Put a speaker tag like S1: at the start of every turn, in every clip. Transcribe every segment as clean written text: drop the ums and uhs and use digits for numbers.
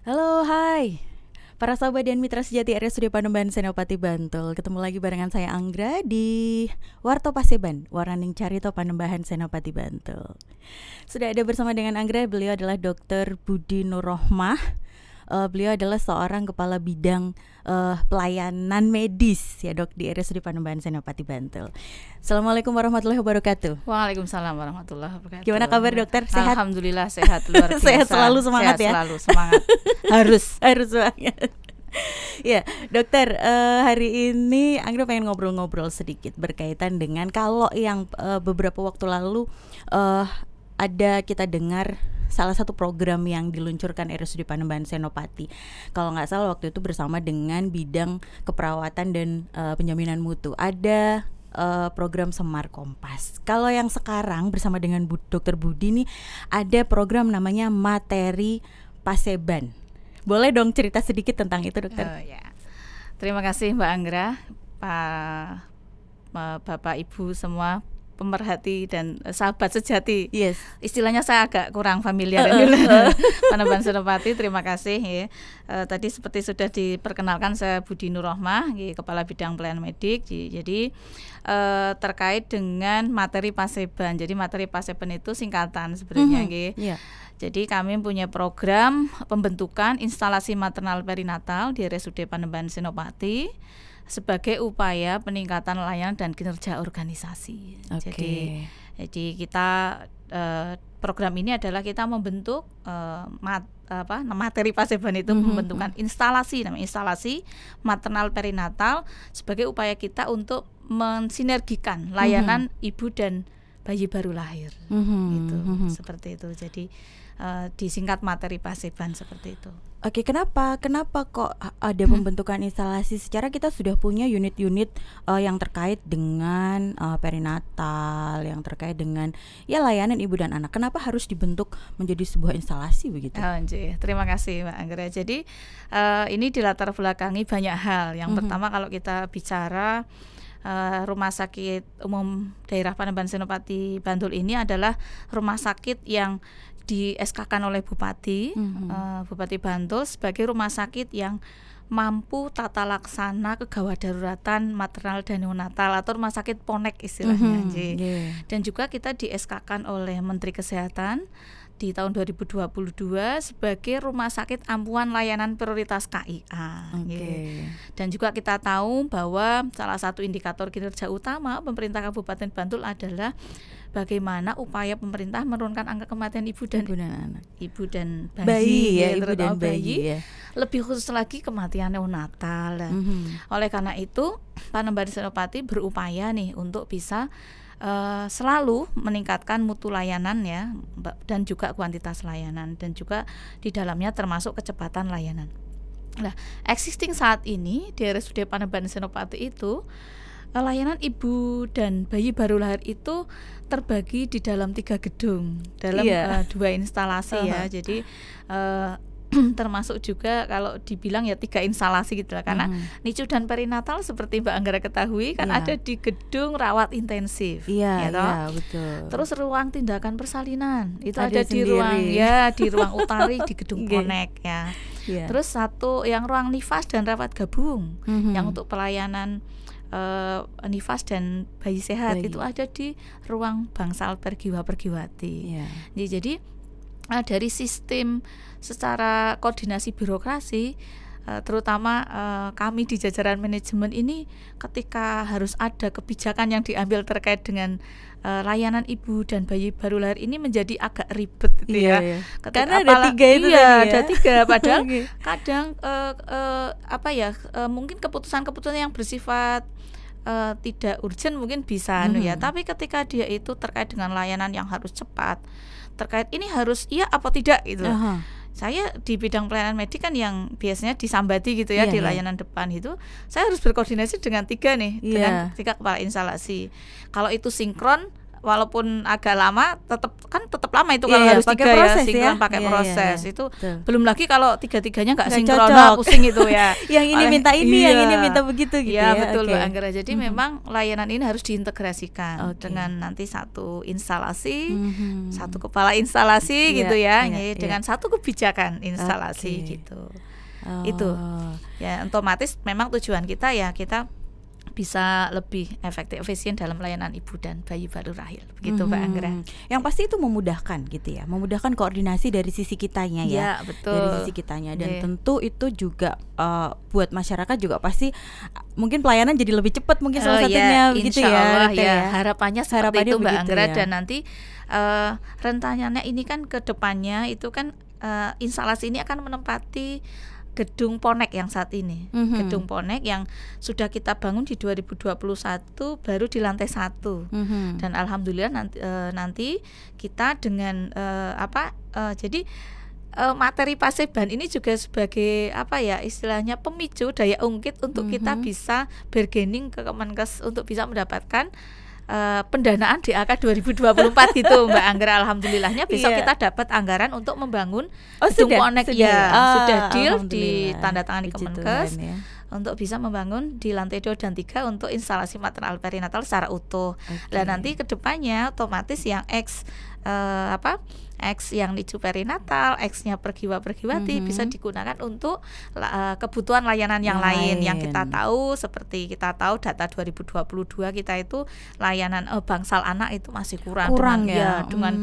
S1: Halo, hai para sahabat dan mitra sejati RSUD Panembahan Senopati Bantul. Ketemu lagi barengan saya Anggra di Warto Paseban, Waraning Carito Panembahan Senopati Bantul. Sudah ada bersama dengan Anggra, beliau adalah Dr. Budi Nurrohmah. Beliau adalah seorang kepala bidang pelayanan medis ya dok di RSUD Panembahan Senopati Bantul. Assalamualaikum warahmatullahi wabarakatuh.
S2: Waalaikumsalam warahmatullahi wabarakatuh.
S1: Gimana kabar dokter? Sehat?
S2: Alhamdulillah sehat luar biasa.
S1: Sehat selalu, semangat
S2: sehat
S1: ya.
S2: Selalu semangat. harus
S1: banget. Ya dokter, hari ini Anggra pengen ngobrol-ngobrol sedikit berkaitan dengan kalau yang beberapa waktu lalu ada kita dengar salah satu program yang diluncurkan RSUD Panembahan Senopati. Kalau nggak salah waktu itu bersama dengan bidang keperawatan dan penjaminan mutu. Ada program Semar Kompas. Kalau yang sekarang bersama dengan Dr. Budi nih ada program namanya Materi Paseban. Boleh dong cerita sedikit tentang itu dokter?
S2: Ya. Terima kasih Mbak Anggra, Bapak Ibu semua pemerhati dan sahabat sejati.
S1: Yes.
S2: Istilahnya saya agak kurang familiar Panembahan Senopati. Terima kasih ya. Tadi seperti sudah diperkenalkan, saya Budi Nurrohmah, kepala bidang pelayanan medik. Jadi terkait dengan materi Paseban. Jadi materi Paseban itu singkatan sebenarnya.
S1: Yeah.
S2: Jadi kami punya program pembentukan instalasi maternal perinatal di RSUD Panembahan Senopati sebagai upaya peningkatan layanan dan kinerja organisasi.
S1: Okay.
S2: Jadi kita program ini adalah kita membentuk materi Paseban itu pembentukan instalasi, namanya instalasi maternal perinatal sebagai upaya kita untuk mensinergikan layanan ibu dan bayi baru lahir. Seperti itu. Jadi disingkat materi Paseban seperti itu.
S1: Oke, kenapa kok ada pembentukan instalasi? Secara kita sudah punya unit-unit yang terkait dengan perinatal, yang terkait dengan ya layanan ibu dan anak. Kenapa harus dibentuk menjadi sebuah instalasi begitu?
S2: Terima kasih Mbak Anggra. Jadi ini dilatar belakangi banyak hal. Yang pertama kalau kita bicara Rumah Sakit Umum Daerah Panembahan Senopati Bantul ini adalah rumah sakit yang di SK-kan oleh Bupati Bantul sebagai rumah sakit yang mampu tata laksana kegawat daruratan maternal dan neonatal atau rumah sakit PONEK istilahnya. Dan juga kita di SK-kan oleh Menteri Kesehatan di tahun 2022 sebagai rumah sakit ampuhan layanan prioritas KIA. Dan juga kita tahu bahwa salah satu indikator kinerja utama pemerintah Kabupaten Bantul adalah bagaimana upaya pemerintah menurunkan angka kematian ibu dan anak, ibu dan bayi, lebih khusus lagi kematian neonatal. Oleh karena itu Panembahan Senopati berupaya nih untuk bisa selalu meningkatkan mutu layanan ya, dan juga kuantitas layanan, dan juga di dalamnya termasuk kecepatan layanan. Nah, existing saat ini di RSUD Panembahan Senopati itu layanan ibu dan bayi baru lahir itu terbagi di dalam 3 gedung dalam 2 instalasi ya. Jadi termasuk juga kalau dibilang ya 3 instalasi gitu lah, karena NICU dan perinatal seperti Mbak Anggra ketahui kan ada di gedung rawat intensif,
S1: betul.
S2: Terus ruang tindakan persalinan itu
S1: ada
S2: di ruang utari di gedung PONEK ya. Terus satu yang ruang nifas dan rawat gabung yang untuk pelayanan nifas dan bayi sehat itu ada di ruang bangsal pergiwa-pergiwati. Jadi dari sistem secara koordinasi birokrasi, terutama kami di jajaran manajemen ini, ketika harus ada kebijakan yang diambil terkait dengan layanan ibu dan bayi baru lahir ini menjadi agak ribet gitu ya.
S1: Karena ada 3 itu
S2: ada 3 padahal kadang mungkin keputusan-keputusan yang bersifat tidak urgent mungkin bisa ya, tapi ketika dia itu terkait dengan layanan yang harus cepat, terkait ini harus iya apa tidak gitu. Saya di bidang pelayanan medik kan yang biasanya disambati gitu ya, di layanan depan itu saya harus berkoordinasi dengan 3 nih, dengan 3 kepala instalasi. Kalau itu sinkron walaupun agak lama tetap lama itu kalau harus
S1: pakai
S2: 3
S1: proses
S2: sinkron
S1: ya.
S2: pakai proses itu.
S1: Betul.
S2: Belum lagi kalau 3-3-nya nggak
S1: Nggak
S2: sinkron,
S1: cocok.
S2: pusing itu ya.
S1: Yang ini minta ini, yang ini minta begitu gitu ya.
S2: Betul
S1: Oke.
S2: Mbak Anggra. Jadi memang layanan ini harus diintegrasikan
S1: Oke.
S2: dengan nanti satu instalasi, satu kepala instalasi gitu ya, dengan satu kebijakan instalasi gitu. Itu ya otomatis memang tujuan kita ya kita bisa lebih efektif efisien dalam layanan ibu dan bayi baru lahir begitu Mbak Anggra.
S1: Yang pasti itu memudahkan gitu ya, memudahkan koordinasi dari sisi kitanya ya,
S2: betul.
S1: dari sisi kitanya dan tentu itu juga buat masyarakat juga pasti mungkin pelayanan jadi lebih cepat mungkin salah satunya begitu ya,
S2: Allah, ya. Harapannya seperti itu Mbak Anggra
S1: ya.
S2: Dan nanti rencananya ini kan ke depannya itu kan instalasi ini akan menempati gedung Ponek yang saat ini, gedung Ponek yang sudah kita bangun di 2021 baru di lantai 1 dan alhamdulillah nanti kita dengan jadi materi Paseban ini juga sebagai istilahnya pemicu daya ungkit untuk kita bisa bargaining ke Kemenkes untuk bisa mendapatkan pendanaan DAK 2024 gitu Mbak Anggra. Alhamdulillahnya besok kita dapat anggaran untuk membangun gedung Ponek sudah deal ditandatangani Kemenkes untuk bisa membangun di lantai 2 dan 3 untuk instalasi maternal perinatal secara utuh. Dan nanti kedepannya otomatis yang X yang nicu perinatal, X-nya pergiwati bisa digunakan untuk kebutuhan layanan yang lain yang kita tahu. Seperti kita tahu data 2022 kita itu layanan bangsal anak itu masih kurang dengan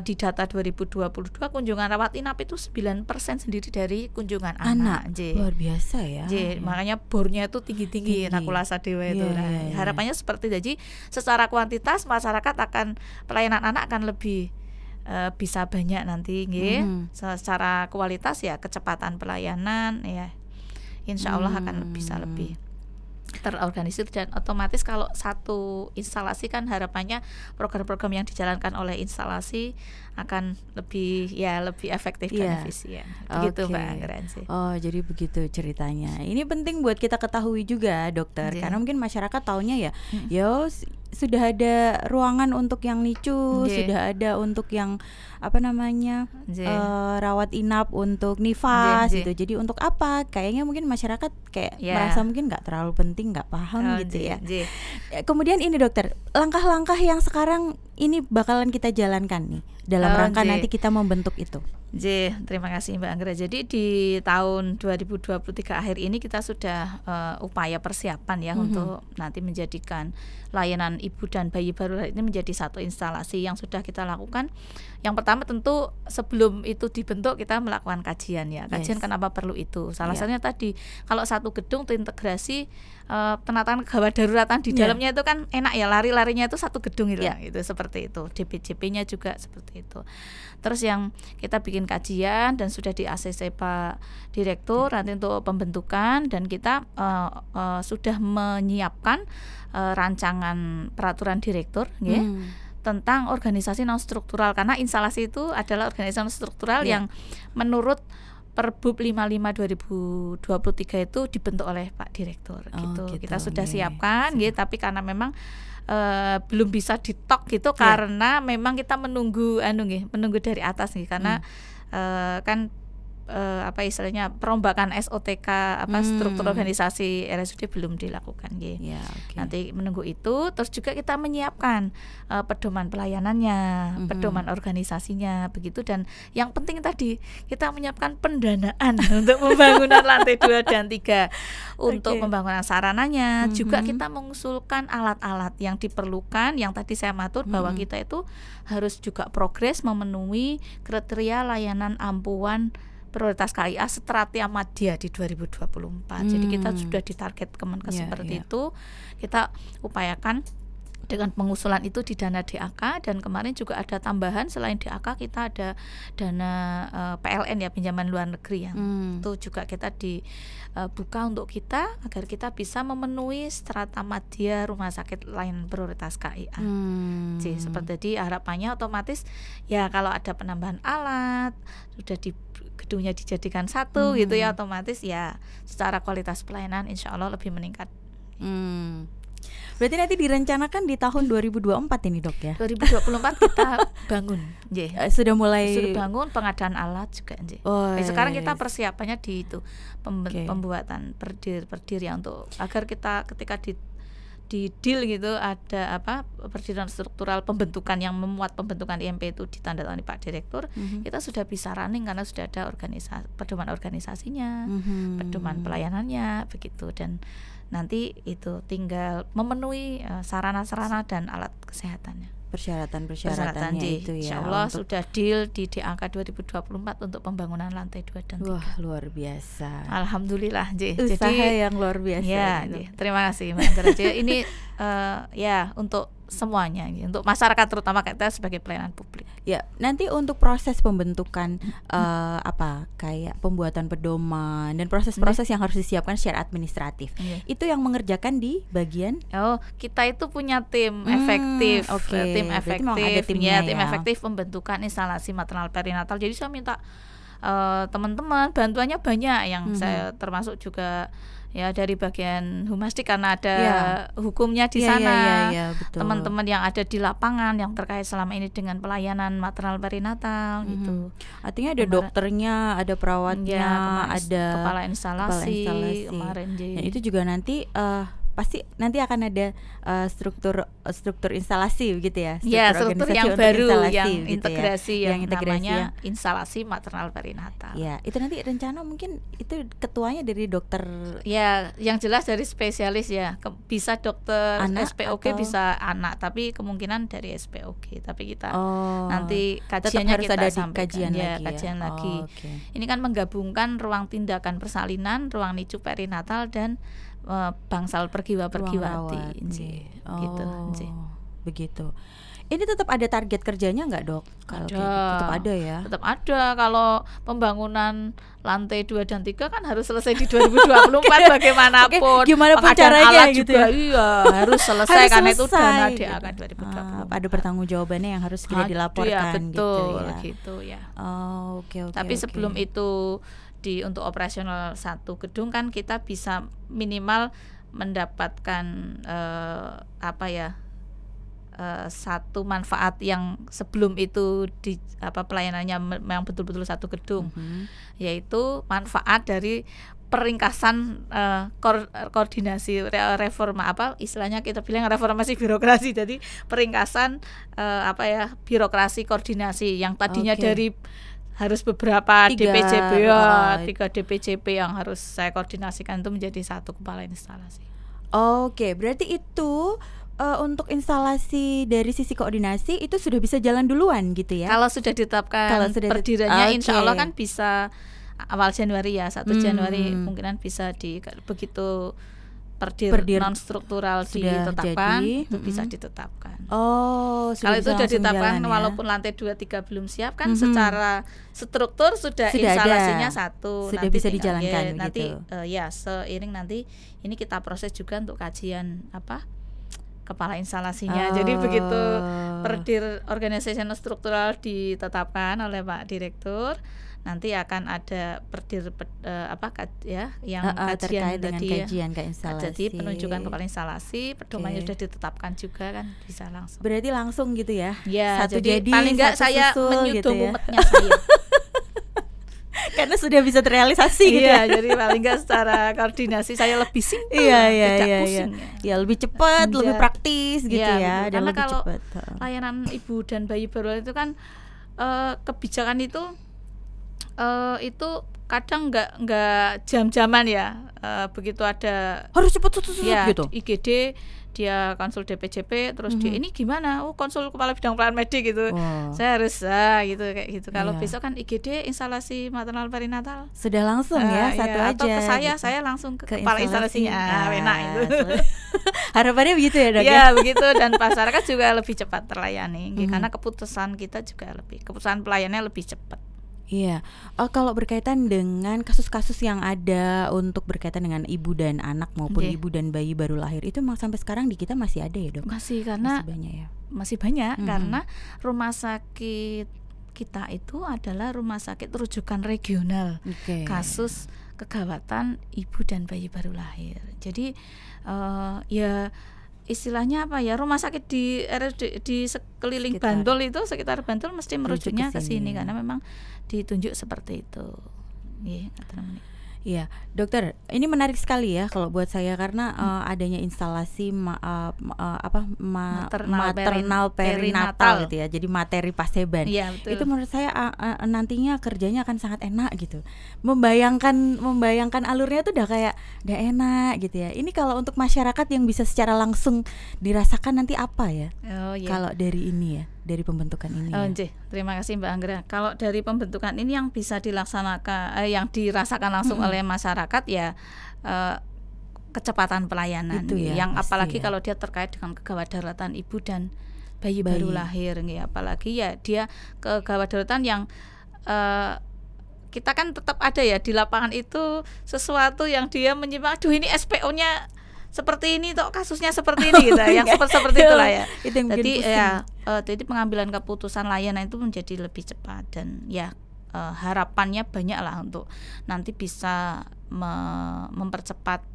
S2: di data 2022 kunjungan rawat inap itu 9% sendiri dari kunjungan anak.
S1: Luar biasa ya.
S2: Makanya bornya itu tinggi nakulasa dewa itu. Harapannya seperti jadi secara kuantitas masyarakat akan pelayanan anak akan lebih bisa banyak nanti secara kualitas ya kecepatan pelayanan ya insya Allah akan bisa lebih terorganisir dan otomatis kalau satu instalasi kan harapannya program-program yang dijalankan oleh instalasi akan lebih efektif dan efisien begitu Mbak Anggra sih.
S1: Oh jadi begitu ceritanya. Ini penting buat kita ketahui juga dokter karena mungkin masyarakat taunya sudah ada ruangan untuk yang nicu, sudah ada untuk yang rawat inap untuk nifas gitu. Jadi untuk apa? Kayaknya mungkin masyarakat kayak merasa mungkin nggak terlalu penting, nggak paham gitu ya. Kemudian ini dokter, langkah-langkah yang sekarang ini bakalan kita jalankan nih dalam rangka nanti kita membentuk itu.
S2: Terima kasih Mbak Anggra. Jadi di tahun 2023 akhir ini kita sudah upaya persiapan ya untuk nanti menjadikan layanan ibu dan bayi baru lahir ini menjadi satu instalasi yang sudah kita lakukan. Yang pertama tentu sebelum itu dibentuk kita melakukan kajian ya. Kajian kenapa perlu itu. Salah satunya tadi kalau satu gedung terintegrasi penataan gawat daruratan di dalamnya itu kan enak ya, lari-larinya itu satu gedung gitu, gitu seperti itu. DPJP-nya juga seperti itu. Terus yang kita bikin kajian dan sudah di ACC Pak Direktur nanti untuk pembentukan dan kita sudah menyiapkan rancangan peraturan direktur tentang organisasi non struktural karena instalasi itu adalah organisasi non struktural yang menurut Perbup 55 2023 itu dibentuk oleh Pak Direktur gitu. Kita sudah siapkan tapi karena memang belum bisa ditok gitu karena memang kita menunggu dari atas karena kan istilahnya perombakan SOTK struktur organisasi RSUD belum dilakukan nanti menunggu itu. Terus juga kita menyiapkan pedoman pelayanannya, pedoman organisasinya begitu. Dan yang penting tadi kita menyiapkan pendanaan untuk pembangunan lantai 2 dan 3 untuk pembangunan sarananya. Juga kita mengusulkan alat-alat yang diperlukan yang tadi saya matur bahwa kita itu harus juga progres memenuhi kriteria layanan ampuan prioritas KIA Setratia Madya di 2024. Jadi kita sudah ditarget Kemenkes seperti itu. Kita upayakan dengan pengusulan itu di dana DAK dan kemarin juga ada tambahan selain DAK kita ada dana PLN ya pinjaman luar negeri yang itu juga kita dibuka untuk kita agar kita bisa memenuhi strata madya rumah sakit lain prioritas KIA. Jadi seperti harapannya otomatis ya kalau ada penambahan alat sudah di gedungnya dijadikan satu gitu ya otomatis ya secara kualitas pelayanan insya Allah lebih meningkat.
S1: Berarti nanti direncanakan di tahun 2024 ini dok ya?
S2: 2024 kita bangun,
S1: sudah mulai
S2: bangun pengadaan alat juga, sekarang kita persiapannya di itu pembuatan perdir ya untuk agar kita ketika di deal gitu ada perdiran struktural pembentukan yang memuat pembentukan IMP itu ditandatangani Pak Direktur, kita sudah bisa running karena sudah ada pedoman organisasinya, pedoman pelayanannya begitu, dan nanti itu tinggal memenuhi sarana-sarana dan alat kesehatannya.
S1: Persyaratan-persyaratannya itu ya.
S2: Insya Allah sudah deal di DAK 2024 untuk pembangunan lantai 2 dan 3.
S1: Wah, luar biasa.
S2: Alhamdulillah,
S1: Usaha yang luar biasa.
S2: Ya, terima kasih Mbak Anggra. Ini ya untuk semuanya, untuk masyarakat terutama kita sebagai pelayanan publik.
S1: Ya, nanti untuk proses pembentukan kayak pembuatan pedoman dan proses-proses yang harus disiapkan secara administratif. Itu yang mengerjakan di bagian
S2: kita itu punya tim efektif. Tim efektif. Tim efektif pembentukan instalasi maternal perinatal. Jadi saya minta teman-teman bantuannya banyak yang saya termasuk juga ya dari bagian Humasdik karena ada hukumnya di sana. Teman-teman yang ada di lapangan yang terkait selama ini dengan pelayanan maternal perinatal gitu.
S1: Artinya ada dokternya, ada perawatnya, ada
S2: kepala instalasi. Kemarin.
S1: Dan itu juga nanti pasti nanti akan ada struktur instalasi begitu ya.
S2: Struktur yang baru yang
S1: gitu
S2: integrasi
S1: ya.
S2: yang namanya instalasi maternal perinatal.
S1: Ya, itu nanti rencana mungkin itu ketuanya dari dokter.
S2: Ya, yang jelas dari spesialis ya. Bisa dokter
S1: anak
S2: SPOG bisa anak, tapi kemungkinan dari SPOG. Tapi kita nanti kajiannya
S1: harus
S2: kita
S1: ada
S2: sampaikan.
S1: Kajian lagi.
S2: Ini kan menggabungkan ruang tindakan persalinan, ruang nicu perinatal dan bangsal pergiwati gitu.
S1: Begitu. Ini tetap ada target kerjanya nggak dok? Tetap ada ya.
S2: Tetap ada. Kalau pembangunan lantai 2 dan 3 kan harus selesai di 2024 bagaimanapun.
S1: Gimana pun caranya
S2: alat
S1: gitu
S2: juga,
S1: ya.
S2: harus selesai karena itu dana DAK 2024.
S1: Ada pertanggungjawabannya yang harus segera dilaporkan
S2: gitu ya.
S1: Oke.
S2: Tapi sebelum itu untuk operasional satu gedung kan kita bisa minimal mendapatkan satu manfaat yang sebelum itu pelayanannya memang betul-betul satu gedung, yaitu manfaat dari peringkasan koordinasi reforma istilahnya kita bilang reformasi birokrasi. Jadi peringkasan birokrasi koordinasi yang tadinya dari harus beberapa DPJP 3 DPJP yang harus saya koordinasikan itu menjadi satu kepala instalasi.
S1: Oke, berarti itu untuk instalasi dari sisi koordinasi itu sudah bisa jalan duluan gitu ya?
S2: Kalau sudah ditetapkan perdirannya insya Allah kan bisa awal Januari ya, 1 Januari mungkinan bisa begitu perdir non struktural ditetapkan itu bisa ditetapkan.
S1: Kalau
S2: itu sudah ditetapkan walaupun lantai 2, 3 belum siap kan secara struktur sudah instalasinya satu
S1: sudah bisa dijalankan
S2: nanti seiring nanti ini kita proses juga untuk kajian kepala instalasinya. Jadi begitu perdir organisasional struktural ditetapkan oleh Pak Direktur, nanti akan ada perdir yang kajian
S1: dengan kajian ke instalasi.
S2: Jadi penunjukan kepala instalasi, pedomannya sudah ditetapkan juga kan bisa langsung.
S1: Berarti langsung gitu ya?
S2: Ya, jadi paling enggak saya menyuduh mumetnya saya.
S1: Karena sudah bisa terrealisasi gitu ya.
S2: Jadi paling enggak secara koordinasi saya lebih simpel, tidak pusing.
S1: Ya lebih cepat, lebih praktis gitu ya. Dan
S2: Karena
S1: lebih
S2: kalau
S1: cepat.
S2: layanan ibu dan bayi baru itu kan kebijakan itu kadang nggak jam-jaman ya, begitu ada
S1: harus cepat gitu.
S2: IGD dia konsul DPJP terus dia ini gimana? Konsul kepala bidang pelayanan medik gitu. Saya harus gitu kayak gitu. Kalau besok kan IGD instalasi maternal perinatal
S1: sudah langsung satu aja.
S2: Atau ke saya langsung ke kepala instalasinya. Enak itu.
S1: Harapannya begitu ya dok?
S2: Ya begitu, dan masyarakat juga lebih cepat terlayani karena keputusan kita juga keputusan pelayanannya lebih cepat.
S1: Iya, kalau berkaitan dengan kasus-kasus yang ada untuk berkaitan dengan ibu dan anak maupun ibu dan bayi baru lahir itu memang sampai sekarang di kita masih ada ya dok?
S2: Masih, karena masih banyak karena rumah sakit kita itu adalah rumah sakit rujukan regional kasus kegawatan ibu dan bayi baru lahir. Jadi istilahnya apa ya, rumah sakit di RSUD di sekeliling
S1: Sekitar.
S2: Bantul itu, sekitar Bantul mesti merujuknya ke sini
S1: ya.
S2: karena memang ditunjuk seperti itu. Nggih,
S1: Iya, dokter, ini menarik sekali ya kalau buat saya karena adanya instalasi maternal perinatal gitu ya. Jadi materi paseban.
S2: Iya, betul.
S1: Itu menurut saya nantinya kerjanya akan sangat enak gitu. Membayangkan alurnya tuh udah enak gitu ya. Ini kalau untuk masyarakat yang bisa secara langsung dirasakan nanti apa ya?
S2: Oh, iya.
S1: Kalau dari ini ya, dari pembentukan ini.
S2: Terima kasih Mbak Anggra. Kalau dari pembentukan ini yang bisa dilaksanakan, yang dirasakan langsung oleh masyarakat ya kecepatan pelayanan.
S1: Itu ya,
S2: yang apalagi
S1: ya.
S2: kalau dia terkait dengan kegawat daruratan ibu dan bayi baru lahir, ya. Apalagi ya dia kegawat daruratan yang kita kan tetap ada ya di lapangan itu sesuatu yang dia menyimak, aduh ini SPO-nya seperti ini toh, kasusnya seperti ini gitu, yang seperti itulah ya. Jadi jadi pengambilan keputusan layanan itu menjadi lebih cepat dan ya harapannya banyak lah untuk nanti bisa mempercepat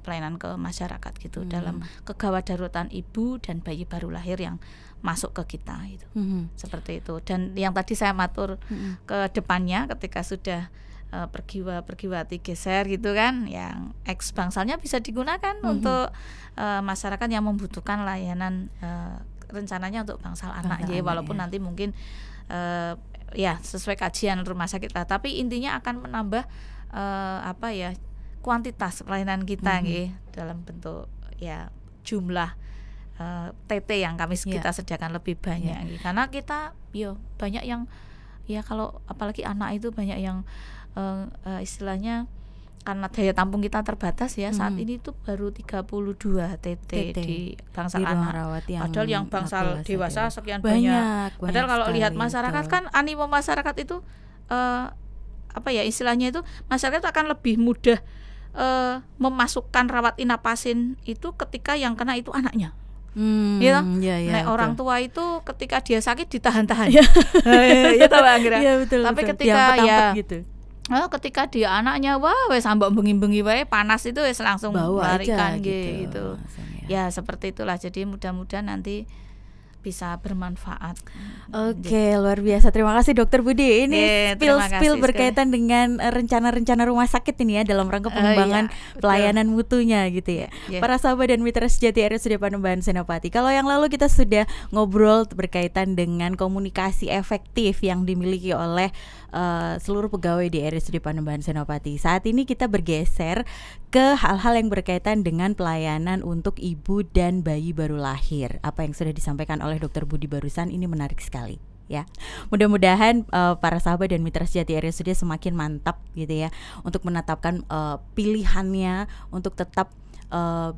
S2: pelayanan ke masyarakat gitu dalam kegawat daruratan ibu dan bayi baru lahir yang masuk ke kita itu. Seperti itu. Dan yang tadi saya matur ke depannya ketika sudah pergiwati geser gitu kan, yang ex bangsalnya bisa digunakan untuk masyarakat yang membutuhkan layanan rencananya untuk bangsal anak ya, walaupun nanti mungkin ya sesuai kajian rumah sakit lah, tapi intinya akan menambah kuantitas pelayanan kita dalam bentuk ya jumlah TT yang kita sediakan lebih banyak karena kita banyak yang ya, kalau apalagi anak itu banyak yang istilahnya karena daya tampung kita terbatas ya, saat ini tuh baru 32 TT di bangsal anak, padahal yang bangsal dewasa sekian banyak. Padahal kalau lihat masyarakat kan animo masyarakat itu istilahnya itu masyarakat akan lebih mudah memasukkan rawat inap pasien itu ketika yang kena itu anaknya. Orang tua itu ketika dia sakit ditahan-tahan. Ya tahu Anggra. Tapi ketika gitu. Ketika dia anaknya wes ambek bengi-bengi wae panas itu wes langsung larikan gitu. Ya seperti itulah. Jadi mudah-mudahan nanti bisa bermanfaat.
S1: Oke, luar biasa. Terima kasih Dokter Budi. Ini spill berkaitan dengan rencana-rencana rumah sakit ini ya dalam rangka pengembangan pelayanan mutunya gitu ya. Para sahabat dan mitra sejati RSUD Panembahan Senopati. Kalau yang lalu kita sudah ngobrol berkaitan dengan komunikasi efektif yang dimiliki oleh seluruh pegawai di RSUD Panembahan Senopati. Saat ini kita bergeser ke hal-hal yang berkaitan dengan pelayanan untuk ibu dan bayi baru lahir. Apa yang sudah disampaikan oleh Dr. Budi barusan ini menarik sekali ya. Mudah-mudahan para sahabat dan mitra sejati RSUD semakin mantap gitu ya untuk menetapkan pilihannya untuk tetap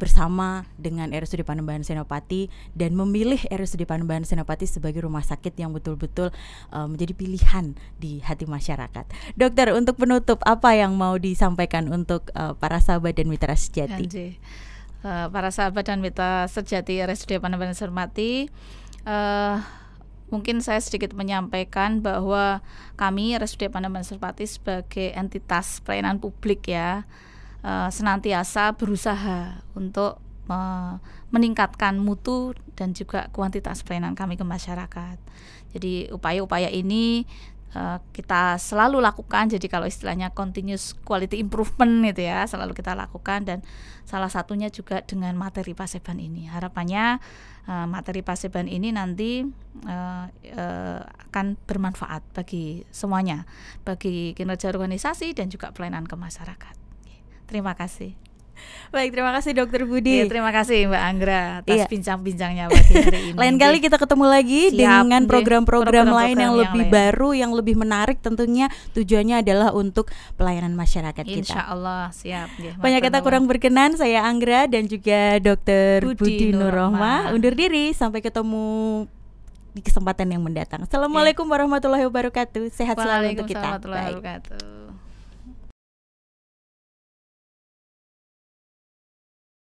S1: bersama dengan RSUD Panembahan Senopati dan memilih RSUD Panembahan Senopati sebagai rumah sakit yang betul-betul menjadi pilihan di hati masyarakat. Dokter, untuk penutup apa yang mau disampaikan untuk para sahabat dan mitra sejati?
S2: Para sahabat dan mitra sejati RSUD Panembahan Senopati, mungkin saya sedikit menyampaikan bahwa kami RSUD Panembahan Senopati sebagai entitas pelayanan publik ya, senantiasa berusaha untuk meningkatkan mutu dan juga kuantitas pelayanan kami ke masyarakat. Jadi upaya-upaya ini kita selalu lakukan. Jadi kalau istilahnya continuous quality improvement gitu ya, selalu kita lakukan, dan salah satunya juga dengan materi paseban ini. Harapannya materi paseban ini nanti akan bermanfaat bagi semuanya, bagi kinerja organisasi dan juga pelayanan ke masyarakat. Terima kasih.
S1: Baik, terima kasih Dokter Budi.
S2: Terima kasih Mbak Anggra atas bincang-bincangnya pagi hari ini.
S1: Lain kali kita ketemu lagi dengan program-program lain yang lebih baru, yang lebih menarik tentunya. Tujuannya adalah untuk pelayanan masyarakat kita.
S2: Insya Allah, siap.
S1: Banyak kata kurang berkenan, saya Anggra dan juga Dokter Budi Nurrohmah undur diri. Sampai ketemu di kesempatan yang mendatang. Assalamualaikum warahmatullahi wabarakatuh. Sehat selalu untuk kita.
S2: Waalaikumsalam warahmatullahi wabarakatuh.